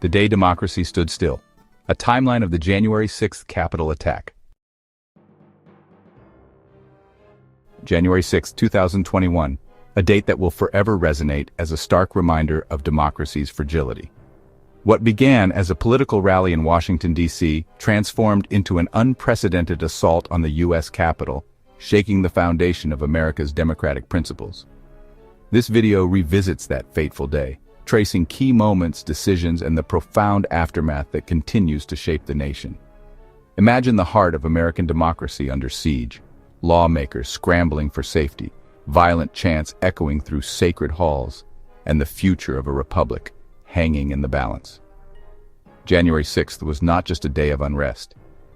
The day democracy stood still. A timeline of the January 6th Capitol attack. January 6, 2021, a date that will forever resonate as a stark reminder of democracy's fragility. What began as a political rally in Washington, D.C., transformed into an unprecedented assault on the U.S. Capitol, shaking the foundation of America's democratic principles. This video revisits that fateful day, tracing key moments, decisions, and the profound aftermath that continues to shape the nation. Imagine the heart of American democracy under siege, lawmakers scrambling for safety, violent chants echoing through sacred halls, and the future of a republic hanging in the balance. January 6th was not just a day of unrest.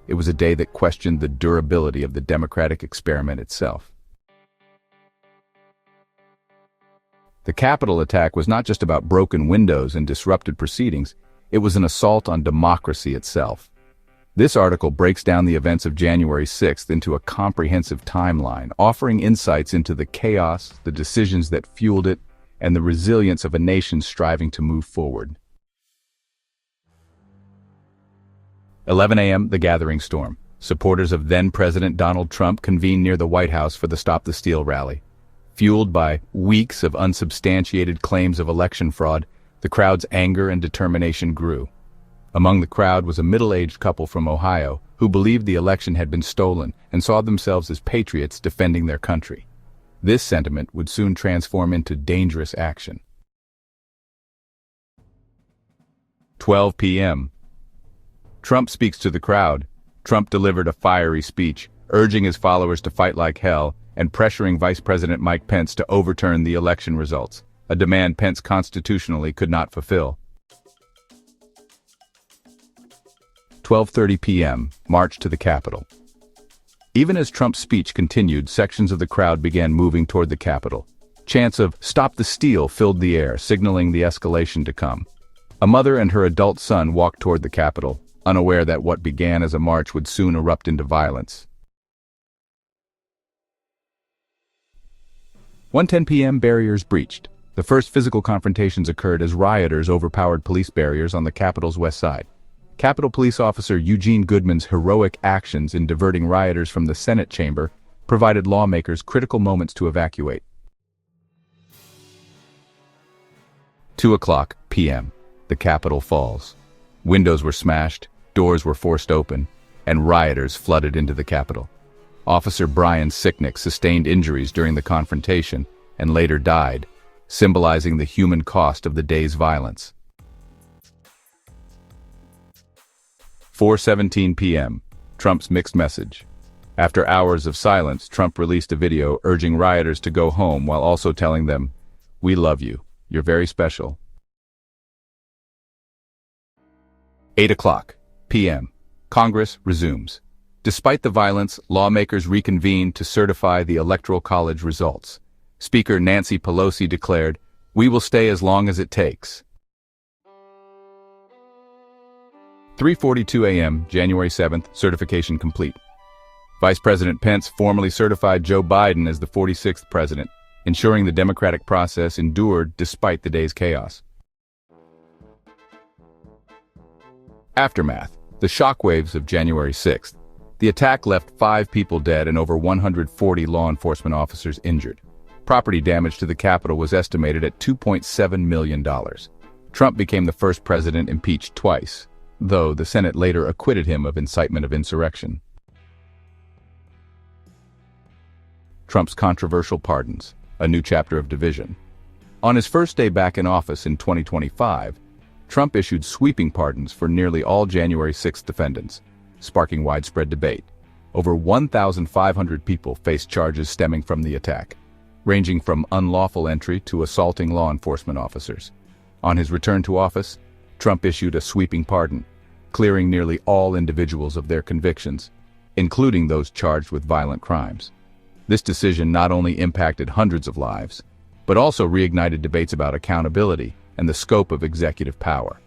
It was a day that questioned the durability of the democratic experiment itself. The Capitol attack was not just about broken windows and disrupted proceedings, it was an assault on democracy itself. This article breaks down the events of January 6th into a comprehensive timeline, offering insights into the chaos, the decisions that fueled it, and the resilience of a nation striving to move forward. 11 a.m., the gathering storm. Supporters of then-President Donald Trump convened near the White House for the Stop the Steal rally. Fueled by weeks of unsubstantiated claims of election fraud, the crowd's anger and determination grew. Among the crowd was a middle-aged couple from Ohio who believed the election had been stolen and saw themselves as patriots defending their country. This sentiment would soon transform into dangerous action. 12 p.m. Trump speaks to the crowd. Trump delivered a fiery speech, urging his followers to fight like hell and pressuring Vice President Mike Pence to overturn the election results, a demand Pence constitutionally could not fulfill. 12:30 p.m., march to the Capitol. Even as Trump's speech continued, sections of the crowd began moving toward the Capitol. Chants of "Stop the Steal" filled the air, signaling the escalation to come. A mother and her adult son walked toward the Capitol, unaware that what began as a march would soon erupt into violence. 1:10 p.m., barriers breached. The first physical confrontations occurred as rioters overpowered police barriers on the Capitol's west side. Capitol Police Officer Eugene Goodman's heroic actions in diverting rioters from the Senate chamber provided lawmakers critical moments to evacuate. 2:00 p.m. The Capitol falls. Windows were smashed, doors were forced open, and rioters flooded into the Capitol. Officer Brian Sicknick sustained injuries during the confrontation and later died, symbolizing the human cost of the day's violence. 4:17 p.m. Trump's mixed message. After hours of silence, Trump released a video urging rioters to go home while also telling them, "We love you. You're very special." 8:00 p.m. Congress resumes. Despite the violence, lawmakers reconvened to certify the Electoral College results. Speaker Nancy Pelosi declared, "We will stay as long as it takes." 3:42 a.m., January 7th, certification complete. Vice President Pence formally certified Joe Biden as the 46th president, ensuring the democratic process endured despite the day's chaos. Aftermath. The shockwaves of January 6th. The attack left 5 people dead and over 140 law enforcement officers injured. Property damage to the Capitol was estimated at $2.7 million. Trump became the first president impeached twice, though the Senate later acquitted him of incitement of insurrection. Trump's controversial pardons, a new chapter of division. On his first day back in office in 2025, Trump issued sweeping pardons for nearly all January 6th defendants, sparking widespread debate. Over 1,500 people faced charges stemming from the attack, ranging from unlawful entry to assaulting law enforcement officers. On his return to office, Trump issued a sweeping pardon, clearing nearly all individuals of their convictions, including those charged with violent crimes. This decision not only impacted hundreds of lives, but also reignited debates about accountability and the scope of executive power.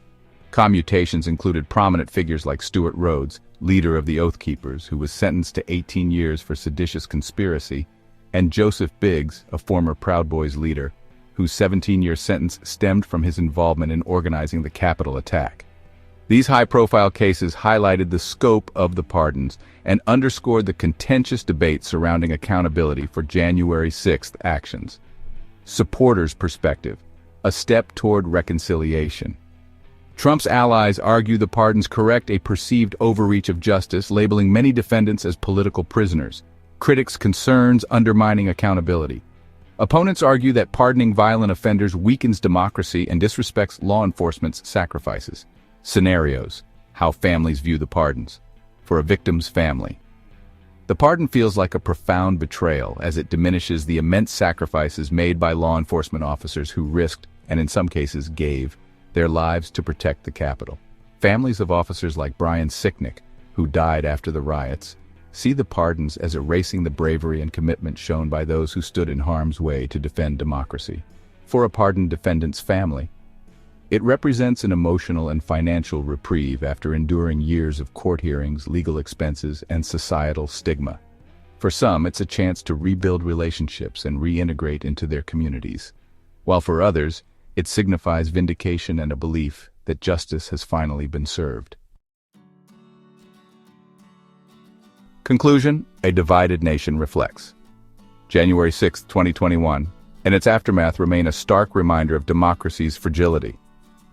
Commutations included prominent figures like Stuart Rhodes, leader of the Oath Keepers, who was sentenced to 18 years for seditious conspiracy, and Joseph Biggs, a former Proud Boys leader, whose 17-year sentence stemmed from his involvement in organizing the Capitol attack. These high-profile cases highlighted the scope of the pardons and underscored the contentious debate surrounding accountability for January 6th actions. Supporters' perspective: a step toward reconciliation. Trump's allies argue the pardons correct a perceived overreach of justice, labeling many defendants as political prisoners. Critics' concerns undermining accountability. Opponents argue that pardoning violent offenders weakens democracy and disrespects law enforcement's sacrifices. Scenarios: how families view the pardons. For a victim's family, the pardon feels like a profound betrayal as it diminishes the immense sacrifices made by law enforcement officers who risked, and in some cases gave, their lives to protect the Capitol. Families of officers like Brian Sicknick, who died after the riots, see the pardons as erasing the bravery and commitment shown by those who stood in harm's way to defend democracy. For a pardoned defendant's family, it represents an emotional and financial reprieve after enduring years of court hearings, legal expenses, and societal stigma. For some, it's a chance to rebuild relationships and reintegrate into their communities, while for others, it signifies vindication and a belief that justice has finally been served. Conclusion: a divided nation reflects. January 6, 2021, and its aftermath remain a stark reminder of democracy's fragility.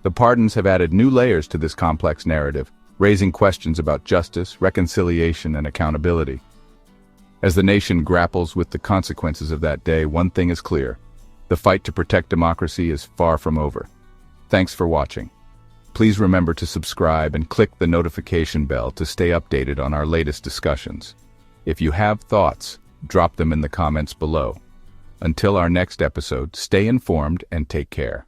The pardons have added new layers to this complex narrative, raising questions about justice, reconciliation, and accountability. As the nation grapples with the consequences of that day, one thing is clear: the fight to protect democracy is far from over. Thanks for watching. Please remember to subscribe and click the notification bell to stay updated on our latest discussions. If you have thoughts, drop them in the comments below. Until our next episode, stay informed and take care.